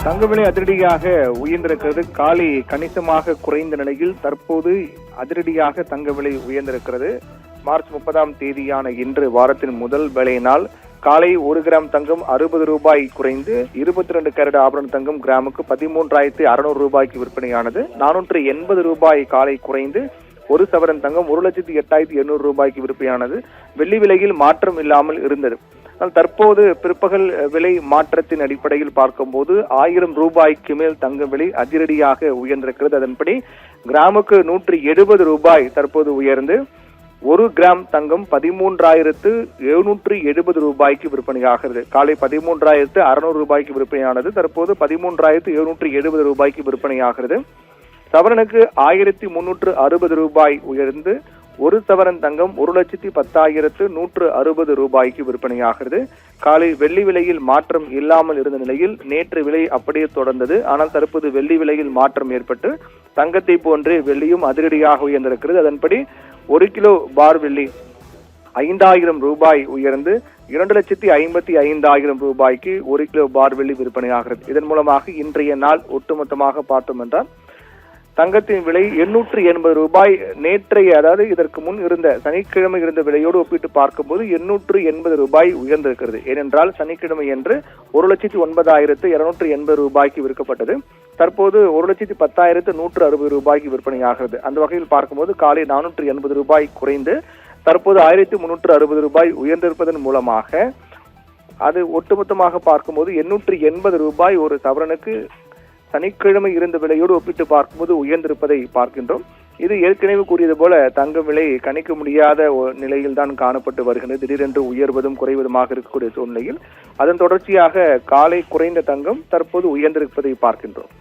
தங்க விலை அதிரடியாக உயர்ந்திருக்கிறது. காலை கணிசமாக குறைந்த நிலையில் தற்போது அதிரடியாக தங்க விலை உயர்ந்திருக்கிறது. மார்ச் 30ஆம் தேதியான இன்று வாரத்தின் முதல் வேலை நாள் காலை 1 கிராம் தங்கம் 60 ரூபாய் குறைந்து 22 கேரட் ஆபரண தங்கம் கிராமுக்கு 13,600 ரூபாய்க்கு விற்பனையானது. 480 ரூபாய் காலை குறைந்து 1 சவரன் தங்கம் 1,08,800 ரூபாய்க்கு விற்பனையானது. வெள்ளி விலையில் மாற்றம் இல்லாமல் இருந்தது. தற்போது பிற்பகல் விலை மாற்றத்தின் அடிப்படையில் பார்க்கும்போது 1000 ரூபாய்க்கு மேல் தங்க விலை அதிரடியாக உயர்ந்திருக்கிறது. அதன்படி கிராமுக்கு 170 ரூபாய் தற்போது உயர்ந்து 1 கிராம் தங்கம் 13,770 ரூபாய்க்கு விற்பனையாகிறது. காலை 13,600 ரூபாய்க்கு விற்பனையானது. தற்போது 13,770 ரூபாய்க்கு விற்பனையாகிறது. சவரனுக்கு 1,360 ரூபாய் உயர்ந்து 1 சவரன் தங்கம் 1,10,160 ரூபாய்க்கு விற்பனையாகிறது. காலை வெள்ளி விலையில் மாற்றம் இல்லாமல் இருந்த நிலையில் நேற்று விலை அப்படியே தொடர்ந்தது. ஆனால் தற்போது வெள்ளி விலையில் மாற்றம் ஏற்பட்டு தங்கத்தை போன்றே வெள்ளியும் அதிரடியாக உயர்ந்திருக்கிறது. அதன்படி 1 கிலோ பார் வெள்ளி 5,000 ரூபாய் உயர்ந்து 2,55,000 ரூபாய்க்கு 1 கிலோ பார் வெள்ளி விற்பனையாகிறது. இதன் மூலமாக இன்றைய நாள் ஒட்டுமொத்தமாக பார்த்தோம் என்றால் தங்கத்தின் விலை 880 ரூபாய் நேற்றைய, அதாவது இதற்கு முன் இருந்த சனிக்கிழமை இருந்த விலையோடு ஒப்பிட்டு பார்க்கும்போது 880 ரூபாய் உயர்ந்திருக்கிறது. ஏனென்றால் சனிக்கிழமை என்று 1,09,280 ரூபாய்க்கு விற்கப்பட்டது. தற்போது 1,10,160 ரூபாய்க்கு விற்பனையாகிறது. அந்த வகையில் பார்க்கும்போது காலை 480 ரூபாய் குறைந்து தற்போது 1,360 ரூபாய் உயர்ந்திருப்பதன் மூலமாக அது ஒட்டுமொத்தமாக பார்க்கும்போது 880 ரூபாய் ஒரு சவரனுக்கு சனிக்கிழமை இருந்த விலையோடு ஒப்பிட்டு பார்க்கும்போது உயர்ந்திருப்பதை பார்க்கின்றோம். இது ஏற்கனவே கூறியது போல தங்க விலை கணிக்க முடியாத நிலையில் தான் காணப்பட்டு வருகிறது. திடீரென்று உயர்வதும் குறைவதுமாக இருக்கக்கூடிய சூழ்நிலையில் அதன் தொடர்ச்சியாக காலை குறைந்த தங்கம் தற்போது உயர்ந்திருப்பதை பார்க்கின்றோம்.